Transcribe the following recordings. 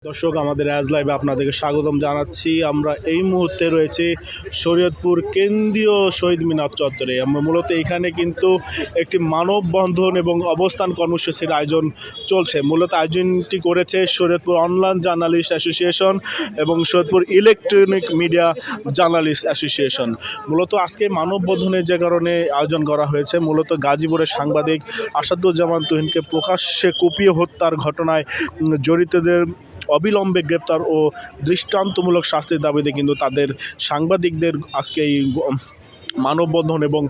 দর্শক আমাদের অ্যাজ লাইভে আপনাদেরকে স্বাগতম জানাচ্ছি। আমরা এই মুহূর্তে রয়েছে শরীয়তপুর কেন্দ্রীয় শহীদ মিনার চত্বরে। আমরা মূলত এখানে কিন্তু একটি মানববন্ধন এবং অবস্থান কর্মসূচির আয়োজন চলছে। মূলত আয়োজনটি করেছে শরীয়তপুর অনলাইন জার্নালিস্ট অ্যাসোসিয়েশন এবং Shariatpur electronic media journalist association. মূলত আজকে মানববন্ধনের যে কারণে আয়োজন করা হয়েছে, মূলত গাজীপুরের সাংবাদিক আসাদুজ্জামান তুহিনকে প্রকাশ্যে কুপিয়ে হত্যার ঘটনায় জড়িতদের অবিলম্বে গ্রেপ্তার ও দৃষ্টান্তমূলক শাস্তির দাবিতে কিন্তু তাদের সাংবাদিকদের আজকে এই মানববন্ধন এবং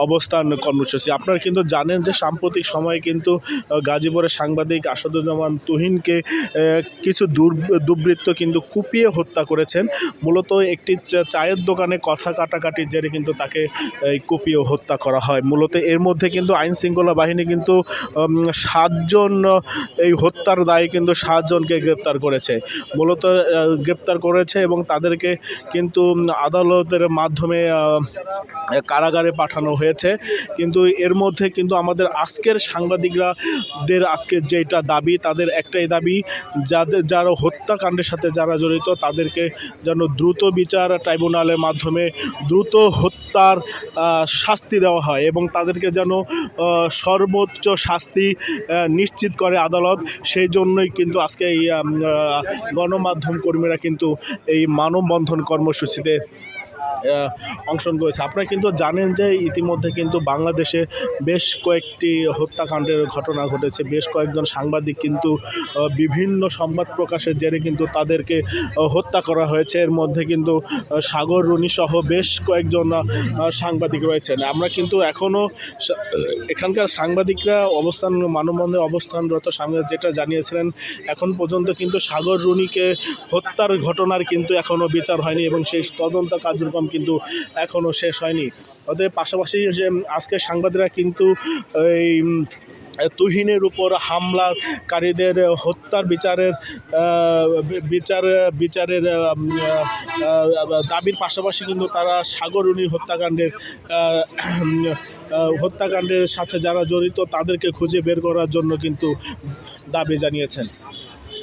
অবস্থান কর্মসূচি। আপনারা কিন্তু জানেন যে সাম্প্রতিক সময়ে কিন্তু গাজীপুরের সাংবাদিক আসাদুজ্জামান তুহিনকে কিছু দুর্বৃত্ত কিন্তু কুপিয়ে হত্যা করেছেন। মূলত একটি চায়ের দোকানে কথা কাটাকাটির জেরে কিন্তু তাকে কুপিয়ে হত্যা করা হয়। মূলত এর মধ্যে কিন্তু আইনশৃঙ্খলা বাহিনী কিন্তু 7 জন এই হত্যার দায়ে কিন্তু 7 জনকে গ্রেপ্তার করেছে। মূলত গ্রেপ্তার করেছে এবং তাদেরকে কিন্তু আদালতের মাধ্যমে কারাগারে পাঠানো হয়েছে। কিন্তু এর মধ্যে কিন্তু আমাদের আজকের সাংবাদিকদের আজকের যেটা দাবি, তাদের একটাই দাবি, যারা হত্যাকাণ্ডের সাথে যারা জড়িত তাদেরকে যেন দ্রুত বিচার ট্রাইব্যুনালের মাধ্যমে দ্রুত হত্যার শাস্তি দেওয়া হয় এবং তাদেরকে যেন সর্বোচ্চ শাস্তি নিশ্চিত করে আদালত। সেই জন্যই কিন্তু আজকে এই গণমাধ্যম কর্মীরা কিন্তু এই মানববন্ধন কর্মসূচিতে অংশগ্রহণ করেছে। আপনারা কিন্তু জানেন যে ইতিমধ্যে কিন্তু বাংলাদেশে বেশ কয়েকটি হত্যাকাণ্ডের ঘটনা ঘটেছে। বেশ কয়েকজন সাংবাদিক কিন্তু বিভিন্ন সংবাদ প্রকাশের জেরে কিন্তু তাদেরকে হত্যা করা হয়েছে। এর মধ্যে কিন্তু সাগর রুনি সহ বেশ কয়েকজন সাংবাদিক রয়েছেন। আমরা কিন্তু এখনও এখানকার সাংবাদিকরা মানববন্ধনে অবস্থানরত সাংবাদিক যেটা জানিয়েছিলেন, এখন পর্যন্ত কিন্তু সাগর রুনিকে হত্যার ঘটনার কিন্তু এখনও বিচার হয়নি এবং সেই তদন্ত কার্যক্রম কিন্তু এখনও শেষ হয়নি। ওদের পাশাপাশি যে আজকে সাংবাদিকরা কিন্তু এই তুহিনের উপর হামলাকারীদের হত্যার বিচারের দাবির পাশাপাশি কিন্তু তারা সাগর রুনি হত্যাকাণ্ডের সাথে যারা জড়িত তাদেরকে খুঁজে বের করার জন্য কিন্তু দাবি জানিয়েছেন।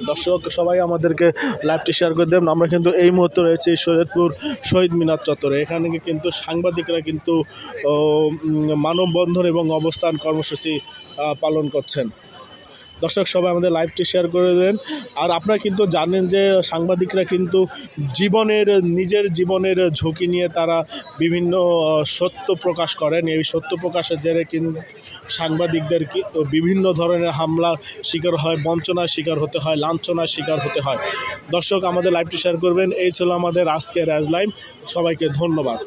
দর্শক সবাই আমাদেরকে লাইভটি শেয়ার করে দেবেন। আমরা কিন্তু এই মুহূর্তে রয়েছি শরীয়তপুর শহীদ মিনার চত্বরে। এখানে কিন্তু সাংবাদিকরা কিন্তু মানববন্ধন এবং অবস্থান কর্মসূচি পালন করছেন। দর্শক সবাই আমাদের লাইভটি শেয়ার করে দেন। আর আপনারা কিন্তু জানেন যে সাংবাদিকরা কিন্তু নিজের জীবনের ঝুঁকি নিয়ে তারা বিভিন্ন সত্য প্রকাশ করেন। এই সত্য প্রকাশের জেরে কিন্তু সাংবাদিকদের বিভিন্ন ধরনের হামলা শিকার হয়, বঞ্চনার শিকার হতে হয়, লাঞ্ছনার শিকার হতে হয়। দর্শক আমাদের লাইভটি শেয়ার করবেন। এই ছিল আমাদের আজকের অ্যাজ লাইভ। সবাইকে ধন্যবাদ।